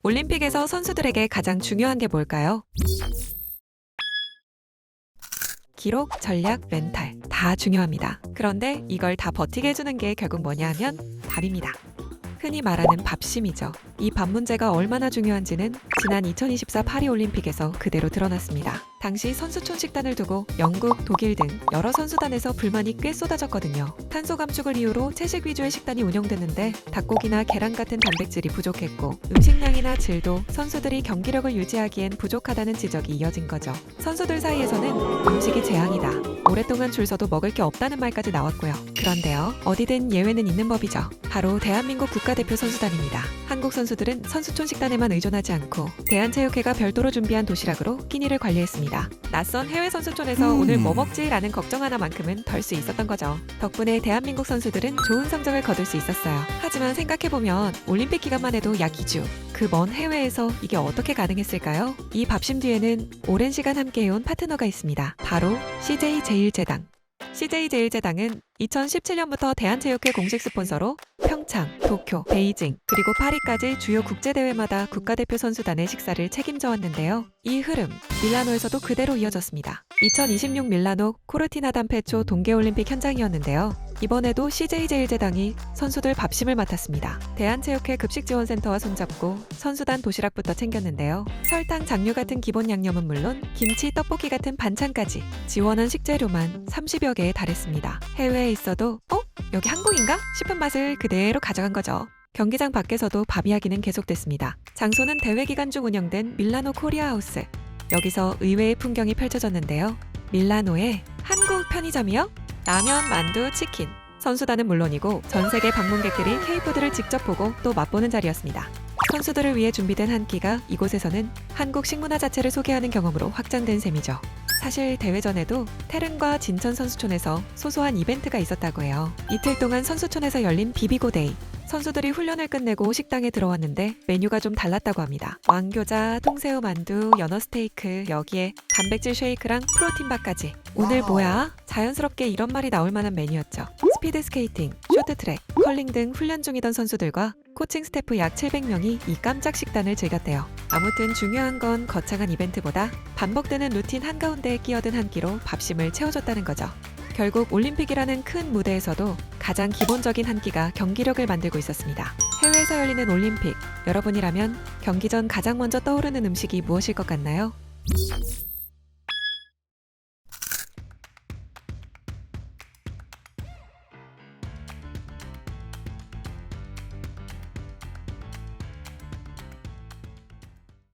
올림픽에서 선수들에게 가장 중요한 게 뭘까요? 기록, 전략, 멘탈 다 중요합니다. 그런데 이걸 다 버티게 해주는 게 결국 뭐냐 하면 밥입니다. 흔히 말하는 밥심이죠. 이 밥 문제가 얼마나 중요한지는 지난 2024 파리올림픽에서 그대로 드러났습니다. 당시 선수촌 식단을 두고 영국, 독일 등 여러 선수단에서 불만이 꽤 쏟아졌거든요. 탄소 감축을 이유로 채식 위주의 식단이 운영됐는데 닭고기나 계란 같은 단백질이 부족했고 음식량이나 질도 선수들이 경기력을 유지하기엔 부족하다는 지적이 이어진 거죠. 선수들 사이에서는 음식이 재앙이다, 오랫동안 줄 서도 먹을 게 없다는 말까지 나왔고요. 그런데요, 어디든 예외는 있는 법이죠. 바로 대한민국 국가대표 선수단입니다. 한국 선수들은 선수촌 식단에만 의존하지 않고 대한체육회가 별도로 준비한 도시락으로 끼니를 관리했습니다. 낯선 해외 선수촌에서 오늘 뭐 먹지? 라는 걱정 하나만큼은 덜 수 있었던 거죠. 덕분에 대한민국 선수들은 좋은 성적을 거둘 수 있었어요. 하지만 생각해보면 올림픽 기간만 해도 약 2주, 그 먼 해외에서 이게 어떻게 가능했을까요? 이 밥심 뒤에는 오랜 시간 함께해온 파트너가 있습니다. 바로 CJ제일제당. CJ제일제당은 2017년부터 대한체육회 공식 스폰서로 평창, 도쿄, 베이징, 그리고 파리까지 주요 국제대회마다 국가대표 선수단의 식사를 책임져 왔는데요. 이 흐름, 밀라노에서도 그대로 이어졌습니다. 2026 밀라노 코르티나 담페초 동계올림픽 현장이었는데요. 이번에도 CJ제일제당이 선수들 밥심을 맡았습니다. 대한체육회 급식지원센터와 손잡고 선수단 도시락부터 챙겼는데요. 설탕, 장류 같은 기본 양념은 물론 김치, 떡볶이 같은 반찬까지 지원한 식재료만 30여 개에 달했습니다. 해외에 있어도 여기 한국인가? 싶은 맛을 그대로 가져간 거죠. 경기장 밖에서도 밥 이야기는 계속됐습니다. 장소는 대회 기간 중 운영된 밀라노 코리아 하우스. 여기서 의외의 풍경이 펼쳐졌는데요. 밀라노에 한국 편의점이요? 라면, 만두, 치킨. 선수단은 물론이고 전 세계 방문객들이 K푸드를 직접 보고 또 맛보는 자리였습니다. 선수들을 위해 준비된 한 끼가 이곳에서는 한국 식문화 자체를 소개하는 경험으로 확장된 셈이죠. 사실 대회 전에도 태릉과 진천 선수촌에서 소소한 이벤트가 있었다고 해요. 이틀 동안 선수촌에서 열린 비비고데이. 선수들이 훈련을 끝내고 식당에 들어왔는데 메뉴가 좀 달랐다고 합니다. 왕교자, 통새우 만두, 연어 스테이크, 여기에 단백질 쉐이크랑 프로틴바까지. 오늘 뭐야? 자연스럽게 이런 말이 나올 만한 메뉴였죠. 스피드 스케이팅, 쇼트트랙, 컬링 등 훈련 중이던 선수들과 코칭 스태프 약 700명이 이 깜짝 식단을 즐겼대요. 아무튼 중요한 건 거창한 이벤트보다 반복되는 루틴 한가운데에 끼어든 한 끼로 밥심을 채워줬다는 거죠. 결국 올림픽이라는 큰 무대에서도 가장 기본적인 한 끼가 경기력을 만들고 있었습니다. 해외에서 열리는 올림픽, 여러분이라면 경기 전 가장 먼저 떠오르는 음식이 무엇일 것 같나요?